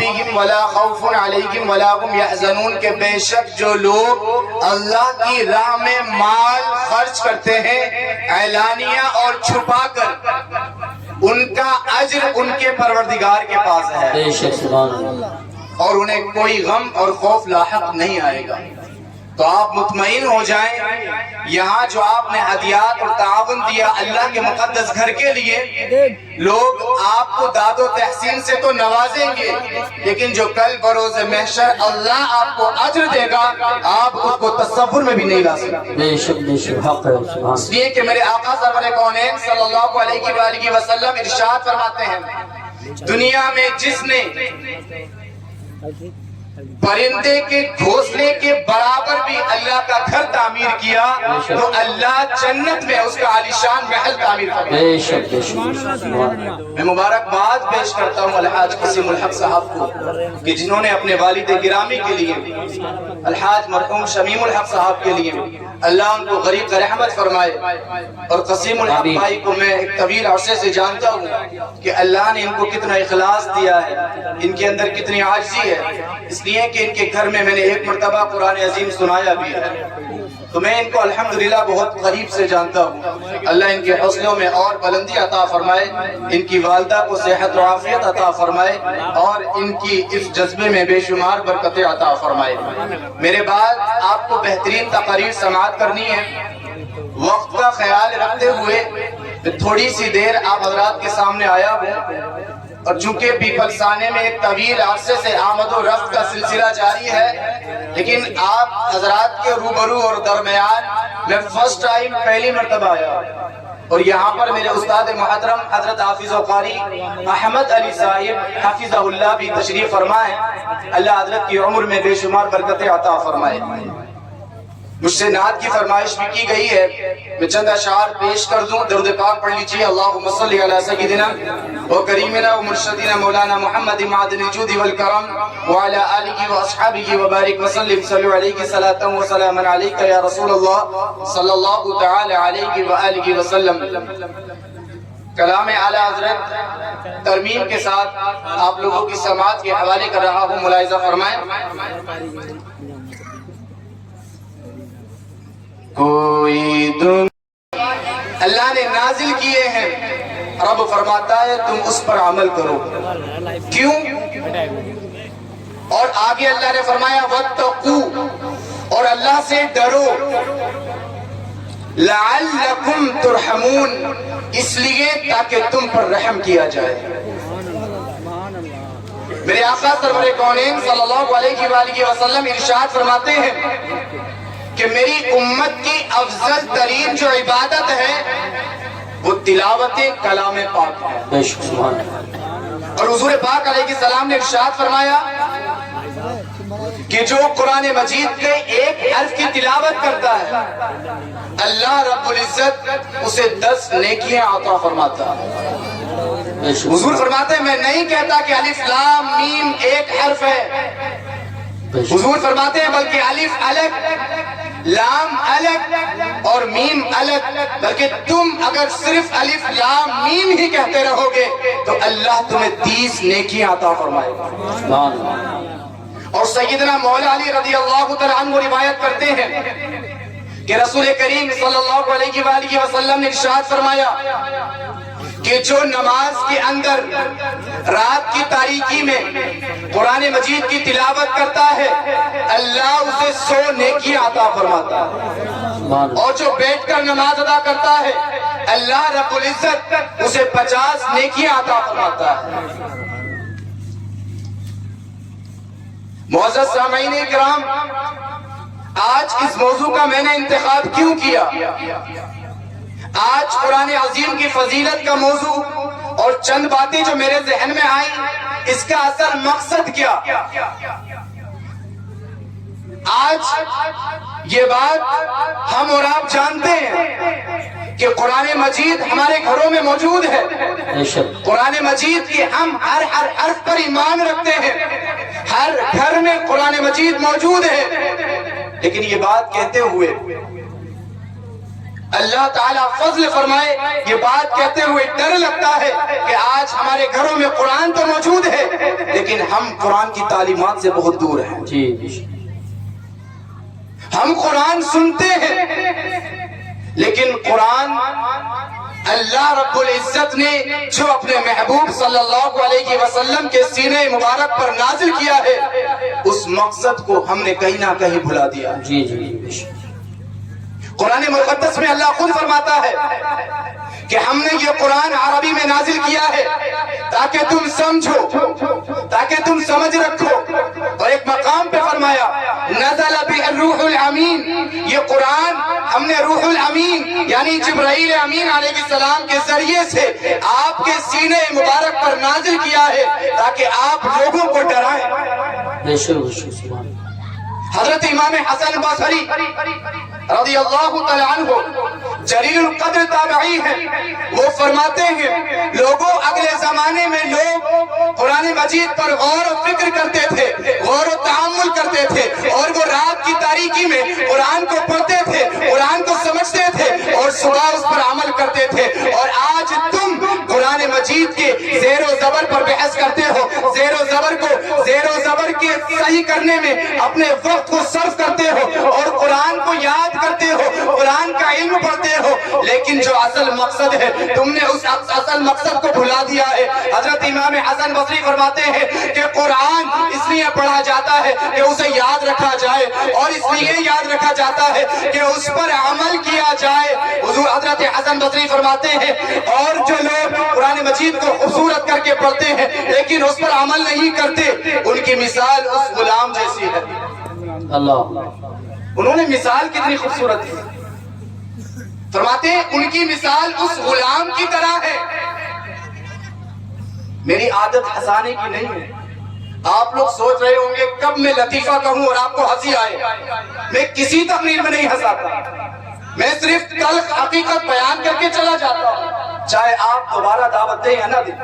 ولا خوف علیہم ولا هم یحزنون کہ بے شک جو لوگ اللہ کی راہ میں مال خرچ کرتے ہیں اعلانیہ اور چھپا کر، ان کا اجر ان کے پروردگار کے پاس ہے، بے شک سبحان اللہ، اور انہیں کوئی غم اور خوف لاحق نہیں آئے گا۔ تو آپ مطمئن ہو جائیں، یہاں جو آپ نے ہدیات اور تعاون دیا اللہ کے مقدس گھر کے لیے، لوگ آپ کو داد و تحسین سے تو نوازیں گے، لیکن جو کل بروز محشر اللہ آپ کو اجر دے گا، آپ اس کو تصور میں بھی نہیں لا سکتے۔ بے شک حق ہے سبحان اس لیے کہ میرے آقا سرور کونین صلی اللہ علیہ وآلہ وسلم ارشاد فرماتے ہیں، دنیا میں جس نے پرندے کے گھونسلے کے برابر بھی اللہ کا گھر تعمیر کیا تو اللہ جنت میں اس کا عالیشان محل تعمیر کرے۔ بے شک سبحان اللہ۔ میں مبارکباد پیش کرتا ہوں الحاج قسیم الحق صاحب کو کہ جنہوں نے اپنے والد گرامی کے لیے، الحاج مرحوم شمیم الحق صاحب کے لیے اللہ ان کو غریق رحمت فرمائے، اور قسیم الحق بھائی کو میں ایک طویل عرصے سے جانتا ہوں کہ اللہ نے ان کو کتنا اخلاص دیا ہے، ان کے اندر کتنی عاجزی ہے، اس لیے کہ ان کے گھر میں نے ایک مرتبہ قرآن عظیم سنایا بھی ہے، تو میں ان کو الحمدللہ بہت قریب سے جانتا ہوں۔ اللہ ان کے حوصلوں میں اور بلندی عطا فرمائے، ان کی والدہ کو صحت و عافیت عطا فرمائے، اور ان کی اس جذبے میں بے شمار برکتیں عطا فرمائے۔ میرے بعد آپ کو بہترین تقریر سماعت کرنی ہے، وقت کا خیال رکھتے ہوئے تھوڑی سی دیر آپ حضرات کے سامنے آیا ہوں، اور چونکہ پیپلز ثانے میں ایک طویل عرصے سے آمد و رفت کا سلسلہ جاری ہے، لیکن آپ حضرات کے روبرو اور درمیان میں فرسٹ ٹائم پہلی مرتبہ آیا، اور یہاں پر میرے استاد محترم حضرت حافظ و قاری احمد علی صاحب حافظہ اللہ بھی تشریف فرمائے، اللہ حضرت کی عمر میں بے شمار برکتیں عطا فرمائے۔ مجھ سے نعت کی فرمائش بھی کی گئی ہے، میں چند اشعار پیش کر دوں، درود پاک پڑھ لیجئے۔ اللہم صلی علی سیدنا و کریمنا و مرشدنا مولانا محمد معدن الجود والکرم وعلی آلہ و اصحابہ وبارک وسلم، صلو علیہ صلاۃ و سلام علیک یا رسول اللہ صلی اللہ تعالی علیہ وآلہ وسلم۔ کلام اعلی حضرت ترمیم کے ساتھ آپ لوگوں کی سماعت کے حوالے کر رہا ہوں، ملاحظہ فرمائیں۔ کوئی اللہ نے نازل کیے ہیں، رب فرماتا ہے تم اس پر عمل کرو، کیوں؟ اور آگے اللہ نے فرمایا وَاتَّقُوا، اور اللہ سے ڈرو، لَعَلَّكُمْ تُرْحَمُونَ، اس لیے تاکہ تم پر رحم کیا جائے۔ میرے آقا سرور کونین صلی اللہ علیہ وآلہ وسلم ارشاد فرماتے ہیں کہ میری امت کی افضل ترین جو عبادت ہے وہ تلاوت کلام پاک ہے، اور حضور پاک علیہ السلام نے ارشاد فرمایا کہ جو قرآن مجید کے ایک حرف کی تلاوت کرتا ہے اللہ رب العزت اسے 10 نیکیاں عطا فرماتا ہے۔ حضور فرماتے ہیں میں نہیں کہتا کہ الف لام میم ایک حرف ہے، حضور فرماتے ہیں بلکہ الف الگ، لام الگ اور میم الگ، بلکہ تم اگر صرف الف لام میم ہی کہتے رہو گے تو اللہ تمہیں 30 نیکیاں عطا فرمائے گا۔ اور سیدنا مولا علی رضی اللہ تعالیٰ عنہ روایت کرتے ہیں کہ رسول کریم صلی اللہ علیہ وآلہ وسلم نے ارشاد فرمایا کہ جو نماز کے اندر رات کی تاریکی میں قرآن مجید کی تلاوت کرتا ہے اللہ اسے 100 نیکیاں عطا فرماتا ہے، اور جو بیٹھ کر نماز ادا کرتا ہے اللہ رب العزت اسے 50 نیکیاں عطا فرماتا ہے۔ معزز سامعین کرام، آج اس موضوع کا میں نے انتخاب کیوں کیا؟ آج قرآن عظیم کی فضیلت کا موضوع اور چند باتیں جو میرے ذہن میں آئیں، اس کا اصل مقصد کیا؟ آج یہ بات ہم اور آپ جانتے ہیں کہ قرآن مجید ہمارے گھروں میں موجود ہے، قرآن مجید کی ہم ہر حرف پر ایمان رکھتے ہیں، ہر گھر میں قرآن مجید موجود ہے، لیکن یہ بات کہتے ہوئے اللہ تعالیٰ فضل فرمائے. یہ بات کہتے ہوئے ڈر لگتا ہے کہ آج ہمارے گھروں میں قرآن تو موجود ہے لیکن ہم قرآن کی تعلیمات سے بہت دور ہیں. جی ہم قرآن سنتے ہیں لیکن قرآن اللہ رب العزت نے جو اپنے محبوب صلی اللہ علیہ وسلم کے سینے مبارک پر نازل کیا ہے اس مقصد کو ہم نے کہیں نہ کہیں بھلا دیا. جی جی قرآن مقدس میں اللہ خود فرماتا ہے کہ ہم نے یہ قرآن عربی میں نازل کیا ہے تاکہ تم سمجھو، تاکہ تم سمجھ رکھو. اور ایک مقام پہ فرمایا نزل بہ الروح الامین، یہ قرآن ہم نے روح الامین یعنی جبرائیل امین علیہ السلام کے ذریعے سے آپ کے سینے مبارک پر نازل کیا ہے تاکہ آپ لوگوں کو ڈرائیں. بے شک سبحان. حضرت امام حسن بصری رضی اللہ تعالیٰ عنہ جلیل القدر تابعی ہیں، وہ فرماتے ہیں لوگوں اگلے زمانے میں لوگ قرآن مجید پر غور و فکر کرتے تھے، غور و تأمل کرتے تھے اور وہ رات کی تاریکی میں قرآن کو پڑھتے تھے، قرآن کو سمجھتے تھے اور صبح اس پر عمل کرتے تھے. اور آج تم قرآن مجید کے زیر و زبر پر بحث کرتے ہو، زیر و زبر کے صحیح کرنے میں اپنے وقت کو صرف کرتے ہو اور قرآن کو یاد کرتے ہو، قرآن کا علم پڑھتے ہو، لیکن جو اصل مقصد ہے تم نے اس اصل مقصد کو بھلا دیا ہے. حضرت امام حسن بصری فرماتے ہیں کہ قرآن اس لیے پڑھا جاتا ہے کہ اسے یاد رکھا جائے اور اس لیے یاد رکھا جاتا ہے کہ اس پر عمل کیا جائے. حضور حضرت حسن بصری فرماتے ہیں اور جو لوگ قرآن مجید کو خوبصورت کر کے پڑھتے ہیں لیکن اس پر عمل نہیں کرتے ان کی مثال اس غلام جیسی ہے. اللہ انہوں نے مثال کتنی خوبصورت ہے. فرماتے ہیں ان کی مثال اس غلام کی طرح ہے. میری عادت ہنسانے کی نہیں ہے. آپ لوگ سوچ رہے ہوں گے کب میں لطیفہ کہوں اور آپ کو ہنسی آئے. میں کسی تقریر میں نہیں ہنساتا، میں صرف تلخ حقیقت بیان کر کے چلا جاتا ہوں، چاہے آپ دوبارہ دعوت دیں یا نہ دیں.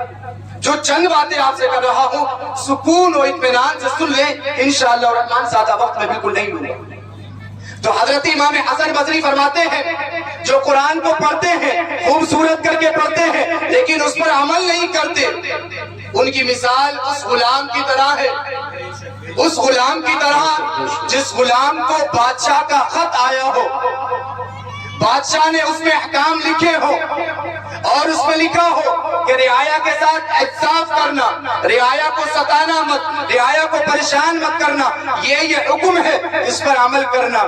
جو چند باتیں آپ سے کر رہا ہوں سکون و اطمینان سے سن لیں، انشاءاللہ الرحمن زیادہ وقت میں بالکل نہیں لوں گا. تو حضرت امام حسن بصری فرماتے ہیں جو قرآن کو پڑھتے ہیں، خوبصورت کر کے پڑھتے ہیں لیکن اس پر عمل نہیں کرتے، ان کی مثال اس غلام کی طرح ہے. اس غلام کی طرح جس غلام کو بادشاہ کا خط آیا ہو، بادشاہ نے اس میں احکام لکھے ہو اور اس میں لکھا ہو کہ رعایا کے ساتھ انصاف کرنا، رعایا کو ستانا مت، رعایا کو پریشان مت کرنا، یہ حکم ہے، اس پر عمل کرنا.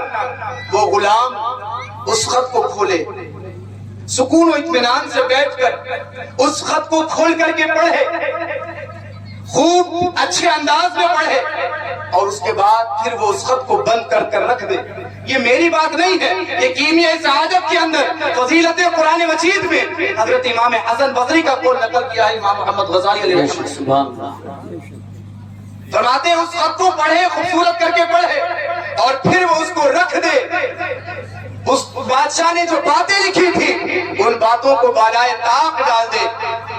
وہ غلام اس خط کو کھولے، سکون و اطمینان سے بیٹھ کر اس خط کو کھول کر کے پڑھے، خوب اچھے انداز میں پڑھے اور اس کے بعد پھر وہ اس خط کو بند کر کر رکھ دے. یہ میری بات نہیں ہے، یہ کیمیائے سعادت کے اندر فضیلت قرآن مجید میں حضرت امام حسن بصری کا قول نقل کیا ہے امام محمد غزالی علیہ السلام. فرماتے ہیں اس خط کو پڑھے، خوبصورت کر کے پڑھے اور پھر وہ اس کو رکھ دے. اس بادشاہ نے جو باتیں لکھی تھی ان باتوں کو بالائے طاق ڈال دے.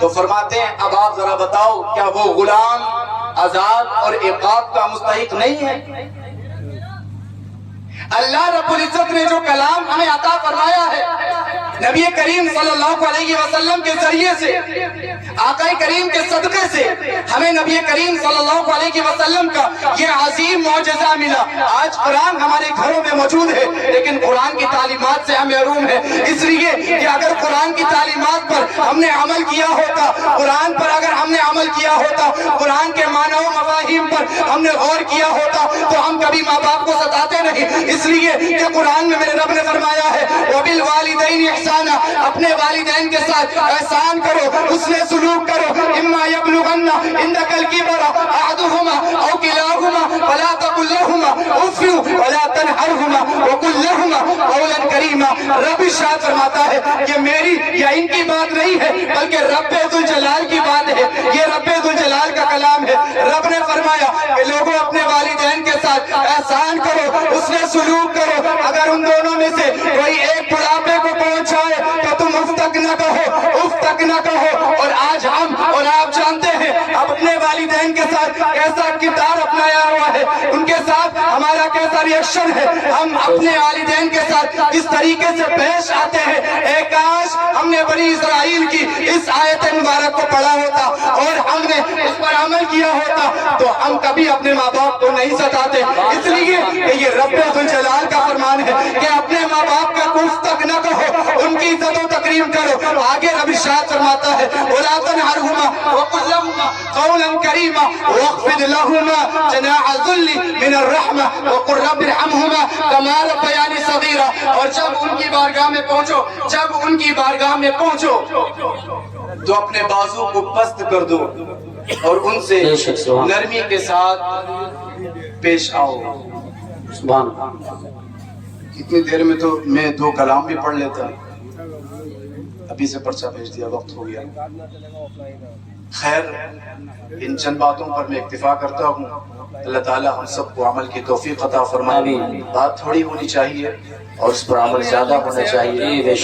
تو فرماتے ہیں اب آپ ذرا بتاؤ کیا وہ غلام عذاب اور عقاب کا مستحق نہیں ہے؟ اللہ رب العزت نے جو کلام ہمیں عطا فرمایا ہے نبی کریم صلی اللہ علیہ وسلم کے ذریعے سے، آقا کریم کے صدقے سے ہمیں نبی کریم صلی اللہ علیہ وسلم کا یہ عظیم معجزہ ملا. آج قرآن ہمارے گھروں میں موجود ہے لیکن قرآن کی تعلیمات سے ہم محروم ہیں. اس لیے کہ اگر قرآن کی تعلیمات پر ہم نے عمل کیا ہوتا، قرآن پر اگر ہم نے عمل کیا ہوتا، قرآن کے معنی و مفاہیم پر ہم نے غور کیا ہوتا تو ہم کبھی ماں باپ کو ستاتے نہیں. اس لیے کہ قرآن میں میرے رب نے فرمایا ہے وَبِالْوَالِدَيْنِ احسانا، اپنے والدین کے ساتھ احسان کرو، اس نے سلوک کرو. اما یبلغن عندک الکبر احدهما او کلاهما فلا تقل لهما اف ولا تنهرهما وقل لهما قولا کریما. رب ارشاد فرماتا ہے کہ میری یا ان کی بات نہیں ہے بلکہ رب ذوالجلال کی بات ہے، یہ رب ذوالجلال کا کلام ہے. رب نے فرمایا کہ لوگوں اپنے والدین کے ساتھ احسان کرو، اس نے سلوک کرو. اگر ان دونوں میں سے کوئی ایک بڑھاپے کو پہنچائے تو تم اف تک نہ کہو، اف تک نہ کہو. اور آج ہم اور آپ جانتے ہیں اب اپنے والدین کے ساتھ کیسا کردار اپنایا ہوا ہے، ان کے ساتھ ہمارا کیسا ریئیکشن ہے، ہم اپنے والدین کے ساتھ کس طریقے سے پیش آتے ہیں۔ اے کاش ہم نے بنی اسرائیل کی اس آیت مبارک کو پڑھا ہوتا اور ہم نے اس پر عمل کیا ہوتا تو ہم کبھی اپنے ماں باپ کو نہیں ستاتے۔ اس لیے کہ یہ رب ذوالجلال کا فرمان ہے کہ اپنے ماں باپ کا کفر تک نہ کہو، ان کی عزت و تکریم کرو۔ آگے رب ارشاد فرماتا ہے وَلَا تَنْهَرْهُمَا وَقُلْ لَهُمَا قَوْلًا كَرِيمًا وَاخْفِضْ لَهُمَا جَنَاحَ الذُّلِّ مِنَ الرَّحْمَةِ وَقُلْ رَبِّ ارْحَمْهُمَا كَمَا رَبَّيَانِي صَغِيرًا۔ اور جب ان کی بارگاہ میں پہنچو، جب ان کی بارگاہ میں پہنچو تو اپنے بازو کو پست کر دو اور ان سے نرمی کے ساتھ پیش آؤ۔ سبحان اللہ۔ اتنی دیر میں تو میں 2 کلام بھی پڑھ لیتا، ابھی سے پرچہ بھیج دیا، وقت ہو گیا۔ خیر، ان چند باتوں پر میں اکتفا کرتا ہوں۔ اللہ تعالیٰ ہم سب کو عمل کی توفیق عطا فرمائے۔ بات تھوڑی ہونی چاہیے اور اس پر عمل زیادہ ہونا چاہیے۔